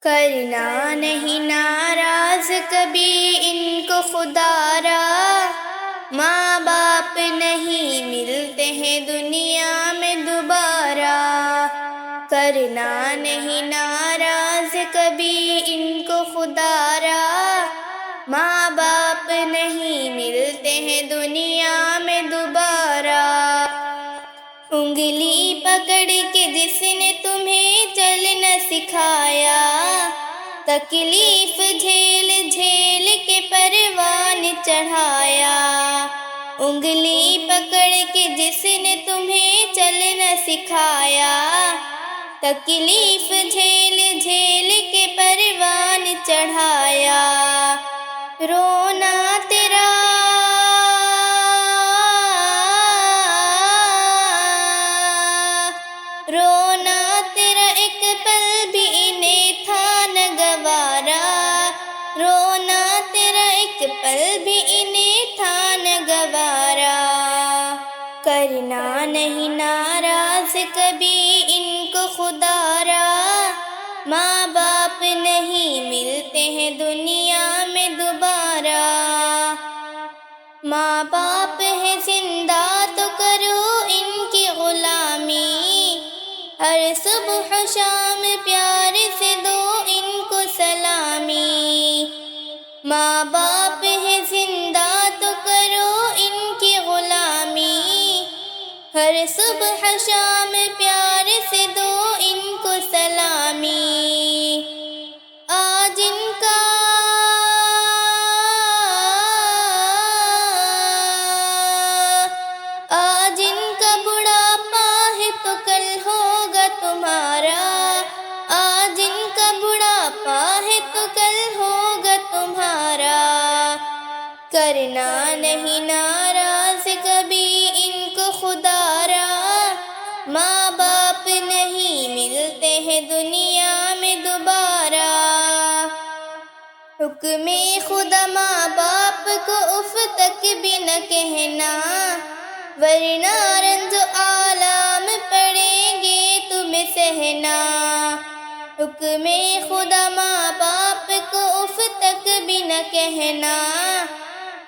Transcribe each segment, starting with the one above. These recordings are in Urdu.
کرنا نہیں ناراض کبھی ان کو خدا را، ماں باپ نہیں ملتے ہیں دنیا میں دوبارہ۔ کرنا نہیں ناراض کبھی ان کو خدا را، ماں باپ نہیں ملتے ہیں دنیا میں دوبارہ۔ انگلی پکڑ کے جس نے تمہیں چلنا سکھایا، تکلیف جھیل جھیل کے پروان چڑھایا۔ انگلی پکڑ کے جس نے تمہیں چلنا سکھایا، تکلیف جھیل جھیل کے پروان چڑھایا۔ رونا تیرا رونا تیرا ایک پل بھی انہیں تھا نہ گوارا، رونا تیرا ایک پل بھی انہیں تھا نہ گوارا۔ کرنا نہیں ناراض کبھی ان کو خدا را، ماں باپ نہیں ملتے ہیں دنیا میں دوبارہ۔ ماں باپ ہے زندہ تو کرو ان کی غلامی، ہر صبح شام پیار سے دو ان کو سلامی۔ ماں باپ ہے زندہ تو کرو ان کی غلامی، ہر صبح شام پیار سے دو ان کو سلامی۔ آج ان کا بڑھاپا ہے تو کل ہوگا تمہارا، آج ان کا بڑھاپا ہے تو کل ہوگا تمہارا۔ کرنا نہیں ناراض کبھی ان کو خدا را، ماں باپ نہیں ملتے ہیں دنیا میں دوبارہ۔ حکم خدا ماں باپ کو اف تک بھی نہ کہنا، ورنہ رنج و آلام پڑیں گے تمہیں سہنا۔ حکم خدا ماں باپ کو اف تک بھی نہ کہنا،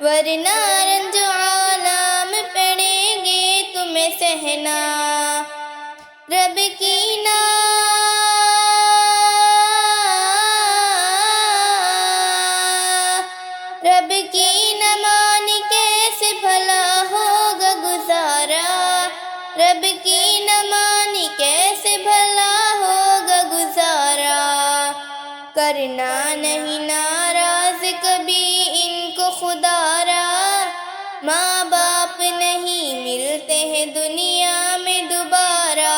ورنہ رنج و آلام پڑیں گے تمہیں سہنا۔ رب کی رب کی نہ مانی کیسے بھلا ہوگا گزارا، رب کی نہ مانی کیسے بھلا ہوگا گزارا۔ کرنا نہیں ناراض کبھی ان کو خدا را، ماں باپ نہیں ملتے ہیں دنیا میں دوبارہ۔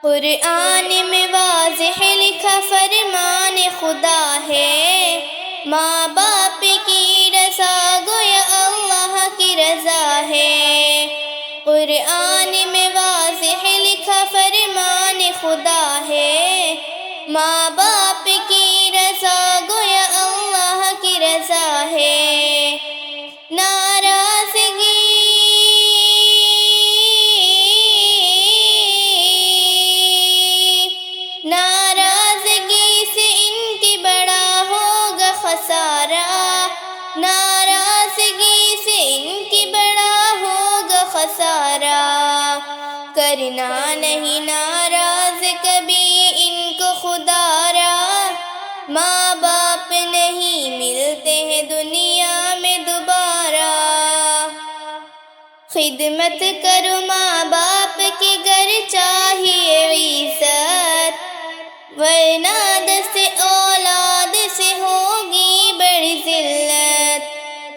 قرآن میں واضح لکھا فرمان خدا ہے، ماں باپ کی رضا گویا اللہ کی رضا ہے۔ قرآن میں واضح لکھا فرمان خدا ہے، ماں باپ کی رضا گویا اللہ کی رضا ہے۔ ناراضگی سے ان کی بڑا ہوگا خسارہ، ناراضگی سے ان کی بڑا ہوگا خسارہ۔ کرنا نہیں ناراض کبھی ان کو خدا را، ماں باپ نہیں ملتے ہیں دنیا میں دوبارہ۔ خدمت کرو ماں باپ کی گر چاہیے عزت، ورنہ دست اولاد سے ہوگی بڑی ذلت۔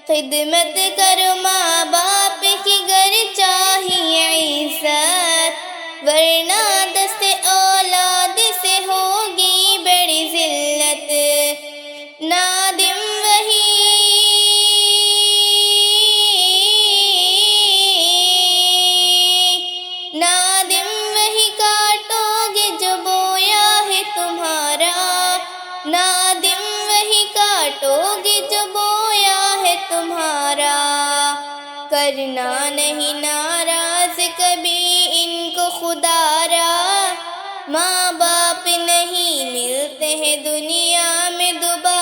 خدمت کرو ماں باپ کی گر چاہیے عزت، ورنہ دست اولاد سے ہوگی بڑی ذلت۔ نادم وہی کاٹو گے جو بویا ہے تمہارا، نادم وہی کاٹو گے جو بویا ہے تمہارا۔ کرنا نہیں ناراض کبھی ان کو خدا را، ماں باپ نہیں ملتے دنیا میں دوبارہ